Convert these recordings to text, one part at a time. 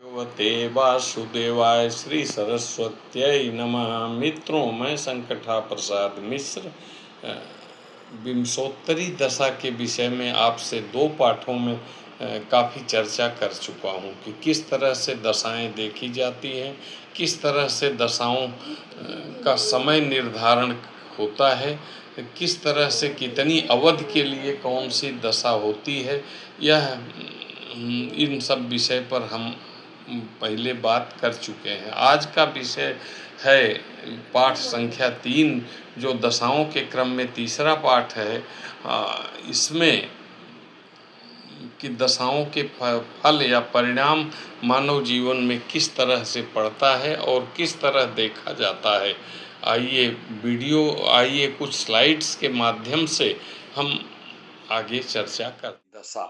भगवते वासुदेवाय श्री सरस्वत्यै नमः। मित्रों, मैं संकटा प्रसाद मिश्र विंशोत्तरी दशा के विषय में आपसे 2 पाठों में काफ़ी चर्चा कर चुका हूँ कि किस तरह से दशाएं देखी जाती हैं, किस तरह से दशाओं का समय निर्धारण होता है, किस तरह से कितनी अवधि के लिए कौन सी दशा होती है। यह इन सब विषय पर हम पहले बात कर चुके हैं। आज का विषय है पाठ संख्या 3, जो दशाओं के क्रम में तीसरा पाठ है। इसमें कि दशाओं के फल या परिणाम मानव जीवन में किस तरह से पड़ता है और किस तरह देखा जाता है। आइए कुछ स्लाइड्स के माध्यम से हम आगे चर्चा कर। दशा,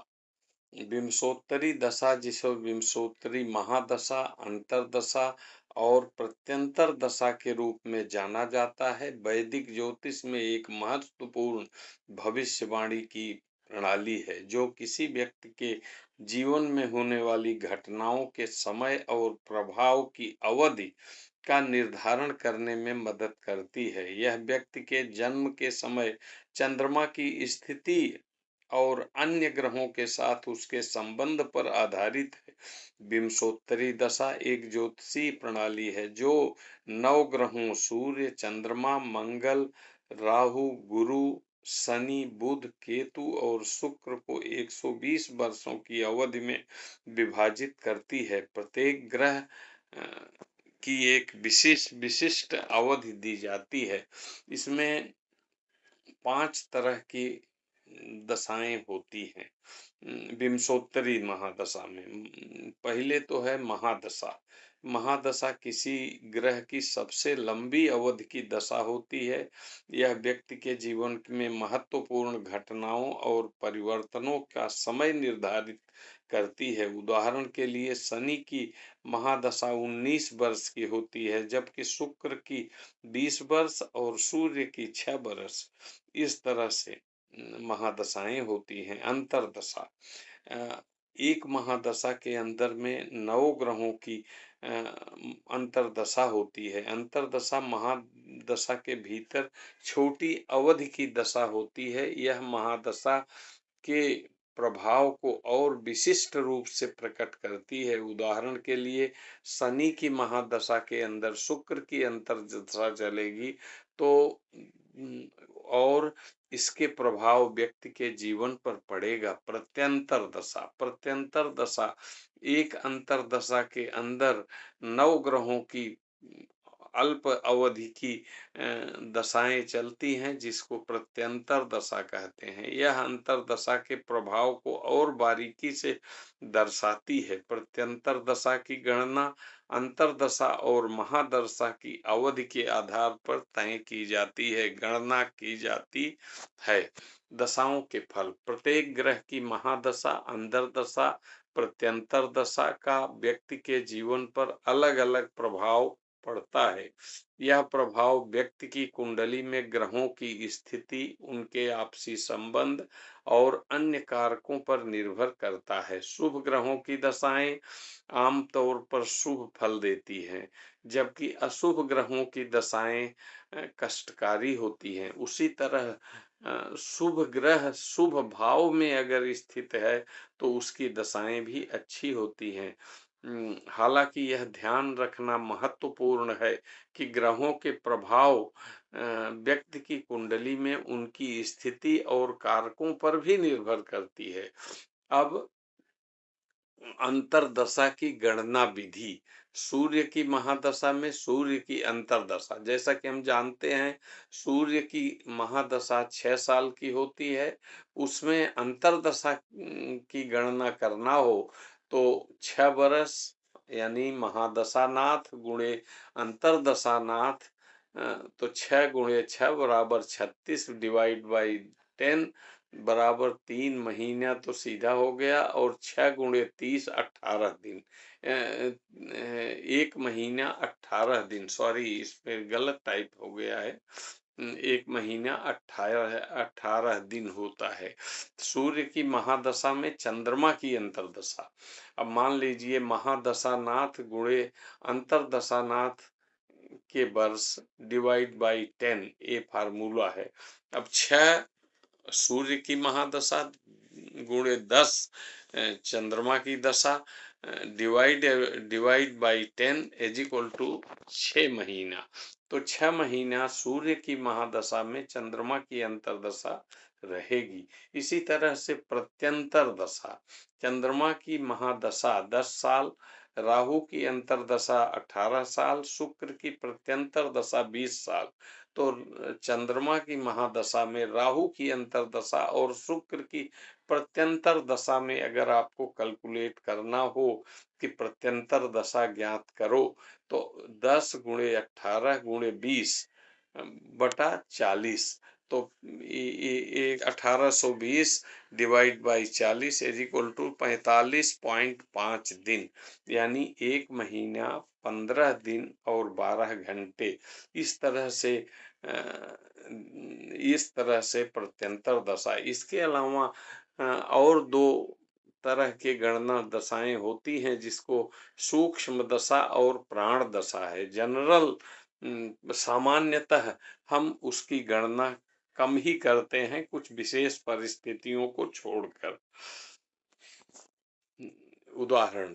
विंशोत्तरी दशा, जिसे विंशोत्तरी महादशा, अंतरदशा और प्रत्यंतर दशा के रूप में जाना जाता है, वैदिक ज्योतिष में एक महत्वपूर्ण भविष्यवाणी की प्रणाली है जो किसी व्यक्ति के जीवन में होने वाली घटनाओं के समय और प्रभाव की अवधि का निर्धारण करने में मदद करती है। यह व्यक्ति के जन्म के समय चंद्रमा की स्थिति और अन्य ग्रहों के साथ उसके संबंध पर आधारित है। विंशोत्तरी दशा एक ज्योतिषीय प्रणाली है जो 9 ग्रहों सूर्य, चंद्रमा, मंगल, राहु, गुरु, शनि, बुध, केतु और शुक्र को 120 वर्षों की अवधि में विभाजित करती है। प्रत्येक ग्रह की एक विशिष्ट अवधि दी जाती है। इसमें 5 तरह की दशाएं होती हैं विंशोत्तरी महादशा में। पहले तो है महादशा। महादशा किसी ग्रह की सबसे लंबी अवधि की दशा होती है। यह व्यक्ति के जीवन में महत्वपूर्ण घटनाओं और परिवर्तनों का समय निर्धारित करती है। उदाहरण के लिए शनि की महादशा 19 वर्ष की होती है, जबकि शुक्र की 20 वर्ष और सूर्य की 6 वर्ष। इस तरह से महादशाएं होती हैं। अंतरदशा, एक महादशा के अंदर में 9 ग्रहों की अंतरदशा होती है। अंतरदशा महादशा के भीतर छोटी अवधि की दशा होती है। यह महादशा के प्रभाव को और विशिष्ट रूप से प्रकट करती है। उदाहरण के लिए शनि की महादशा के अंदर शुक्र की अंतर्दशा चलेगी तो और इसके प्रभाव व्यक्ति के जीवन पर पड़ेगा। प्रत्यंतर दशा, प्रत्यंतर दशा एक अंतरदशा के अंदर 9 ग्रहों की अल्प अवधि की दशाएं चलती हैं, जिसको प्रत्यंतर दशा कहते हैं। यह अंतरदशा के प्रभाव को और बारीकी से दर्शाती है। प्रत्यंतर दशा की गणना अंतरदशा और महादशा की अवधि के आधार पर तय की जाती है, गणना की जाती है। दशाओं के फल, प्रत्येक ग्रह की महादशा, अंतरदशा, प्रत्यंतर दशा का व्यक्ति के जीवन पर अलग अलग प्रभाव पड़ता है। यह प्रभाव व्यक्ति की कुंडली में ग्रहों की स्थिति, उनके आपसी संबंध और अन्य कारकों पर निर्भर करता है। शुभ ग्रहों की दशाएं आमतौर पर शुभ फल देती हैं, जबकि अशुभ ग्रहों की दशाएं कष्टकारी होती हैं। उसी तरह शुभ ग्रह शुभ भाव में अगर स्थित है तो उसकी दशाएं भी अच्छी होती हैं। हालांकि यह ध्यान रखना महत्वपूर्ण है कि ग्रहों के प्रभाव व्यक्ति की कुंडली में उनकी स्थिति और कारकों पर भी निर्भर करती है। अब अंतरदशा की गणना विधि। सूर्य की महादशा में सूर्य की अंतरदशा, जैसा कि हम जानते हैं सूर्य की महादशा 6 साल की होती है। उसमें अंतरदशा की गणना करना हो तो 6 वर्ष यानी महादशानाथ गुणे अंतरदशानाथ, तो 6 गुणे 6 बराबर 36 डिवाइड बाई 10 बराबर 3 महीना तो सीधा हो गया, और 6 गुणे 30 18 दिन, 1 महीना 18 दिन, सॉरी इसमें गलत टाइप हो गया है, एक महीना 18 दिन होता है। सूर्य की महादशा में चंद्रमा की अंतर्दशा। अब मान लीजिए महादशानाथ गुणे अंतर्दशानाथ के वर्ष डिवाइड बाई 10, ये फार्मूला है। अब 6 सूर्य की महादशा गुणे 10 चंद्रमा की दशा divide divide by 10 is equal to 6 महीना। तो 6 महीना सूर्य की महादशा में चंद्रमा की अंतर्दशा रहेगी। इसी तरह से प्रत्यंतर दशा, चंद्रमा की महादशा 10 साल, राहु की अंतर्दशा 18 साल, शुक्र की प्रत्यंतर दशा 20 साल। तो चंद्रमा की महादशा में राहु की अंतर्दशा और शुक्र की प्रत्यंतर दशा में अगर आपको कैलकुलेट करना हो कि प्रत्यंतर दशा ज्ञात करो, तो 10 गुणे 18 गुणे 20 बटा 40, तो 1820 divide by 40 is equal to 45.5 दिन, यानी 1 महीना 15 दिन और 12 घंटे। इस तरह से प्रत्यंतर दशा। इसके अलावा और 2 तरह के गणना दशाएं होती हैं, जिसको सूक्ष्म दशा और प्राण दशा है। जनरल सामान्यतः हम उसकी गणना कम ही करते हैं, कुछ विशेष परिस्थितियों को छोड़कर। उदाहरण,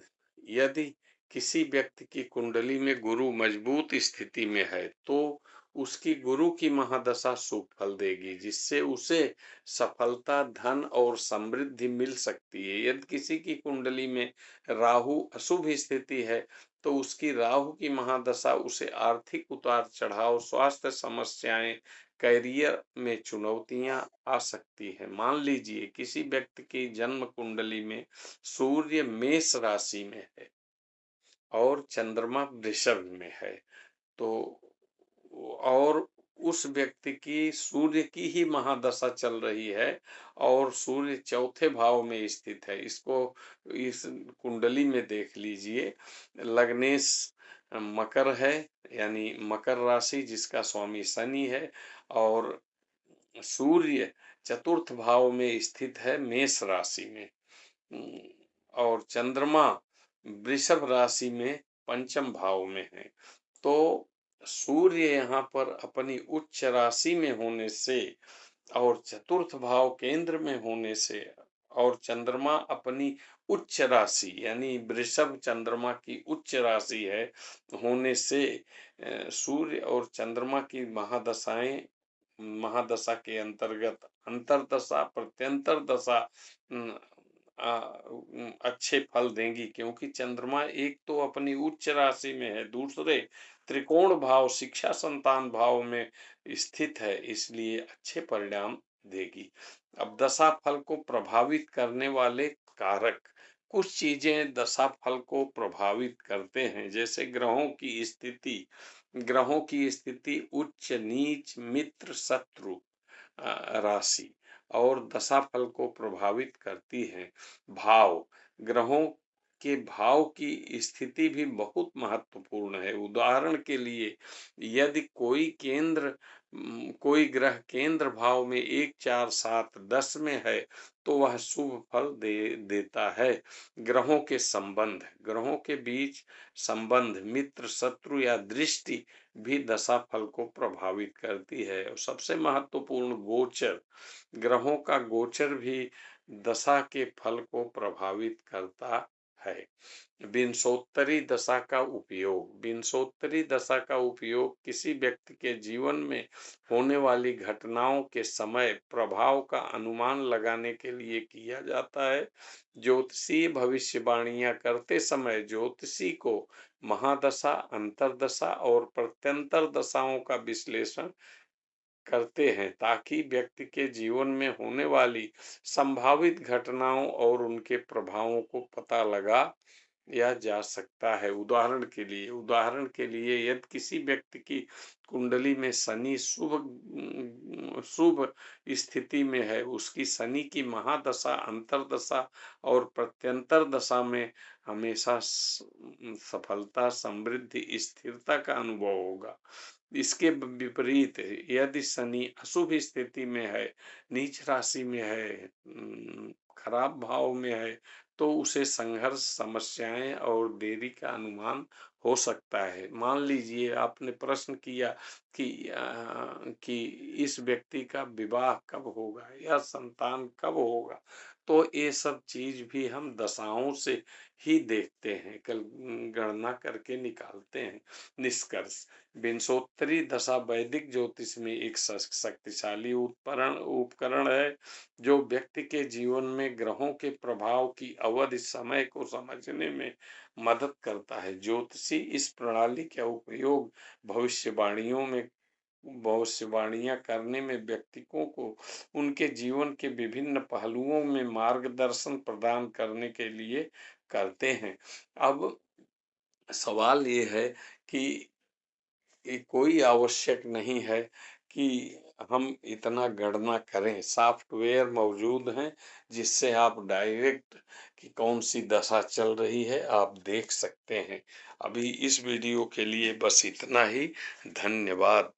यदि किसी व्यक्ति की कुंडली में गुरु मजबूत स्थिति में है, तो उसकी गुरु की महादशा शुभ फल देगी, जिससे उसे सफलता, धन और समृद्धि मिल सकती है। यदि किसी की कुंडली में राहु अशुभ स्थिति है, तो उसकी राहु की महादशा उसे आर्थिक उतार चढ़ाव, स्वास्थ्य समस्याएं, करियर में चुनौतियां आ सकती है। मान लीजिए किसी व्यक्ति की जन्म कुंडली में सूर्य मेष राशि में है और चंद्रमा वृषभ में है, तो और उस व्यक्ति की सूर्य की ही महादशा चल रही है और सूर्य चौथे भाव में स्थित है। इसको इस कुंडली में देख लीजिए। लग्नेश मकर है, यानी मकर राशि, जिसका स्वामी शनि है, और सूर्य चतुर्थ भाव में स्थित है मेष राशि में, और चंद्रमा वृषभ राशि में पंचम भाव में है। तो सूर्य यहाँ पर अपनी उच्च राशि में होने से और चतुर्थ भाव केंद्र में होने से, और चंद्रमा अपनी उच्च राशि यानी वृषभ चंद्रमा की उच्च राशि है होने से, सूर्य और चंद्रमा की महादशा के अंतर्गत अंतरदशा, प्रत्यंतर दशा अच्छे फल देंगी, क्योंकि चंद्रमा एक तो अपनी उच्च राशि में है, दूसरे त्रिकोण भाव शिक्षा संतान भाव में स्थित है, इसलिए अच्छे परिणाम देगी। अब दशा फल को प्रभावित करने वाले कारक, कुछ चीजें दशा फल को प्रभावित करते हैं, जैसे ग्रहों की स्थिति उच्च नीच मित्र शत्रु राशि और दशाफल को प्रभावित करती है। भाव, ग्रहों के भाव की स्थिति भी बहुत महत्वपूर्ण है। उदाहरण के लिए, यदि कोई ग्रह केंद्र भाव में 1 4 7 10 में है, तो वह शुभ फल देता है। ग्रहों के बीच संबंध, मित्र शत्रु या दृष्टि भी दशा फल को प्रभावित करती है। और सबसे महत्वपूर्ण गोचर, ग्रहों का गोचर भी दशा के फल को प्रभावित करता है। विंशोत्तरी दशा का उपयोग, विंशोत्तरी दशा का उपयोग किसी व्यक्ति के जीवन में होने वाली घटनाओं के समय प्रभाव का अनुमान लगाने के लिए किया जाता है। ज्योतिषीय भविष्यवाणियां करते समय ज्योतिषी को महादशा, अंतर्दशा और प्रत्यंतर दशाओं का विश्लेषण करते हैं, ताकि व्यक्ति के जीवन में होने वाली संभावित घटनाओं और उनके प्रभावों को पता लगा या जा सकता है। उदाहरण के लिए यदि किसी व्यक्ति की कुंडली में शनि शुभ स्थिति में है, उसकी शनि की महादशा, अंतर्दशा और प्रत्यंतर दशा में हमेशा सफलता, समृद्धि, स्थिरता का अनुभव होगा। इसके विपरीत यदि शनि अशुभ स्थिति में है, नीच राशि में है, खराब भाव में है, तो उसे संघर्ष, समस्याएं और देरी का अनुमान हो सकता है। मान लीजिए आपने प्रश्न किया कि इस व्यक्ति का विवाह कब होगा या संतान कब होगा, तो ये सब चीज भी हम दशाओं से ही देखते हैं, कल गणना करके निकालते हैं निष्कर्ष। विंशोत्तरी दशा वैदिक ज्योतिष में एक शक्तिशाली उपकरण है, जो व्यक्ति के जीवन में ग्रहों के प्रभाव की अवधि समय को समझने में मदद करता है। ज्योतिषी इस प्रणाली का उपयोग भविष्यवाणियां करने में, व्यक्तियों को उनके जीवन के विभिन्न पहलुओं में मार्गदर्शन प्रदान करने के लिए करते हैं। अब सवाल ये है कि ये कोई आवश्यक नहीं है कि हम इतना गणना करें। सॉफ्टवेयर मौजूद हैं जिससे आप डायरेक्ट कि कौन सी दशा चल रही है आप देख सकते हैं। अभी इस वीडियो के लिए बस इतना ही। धन्यवाद।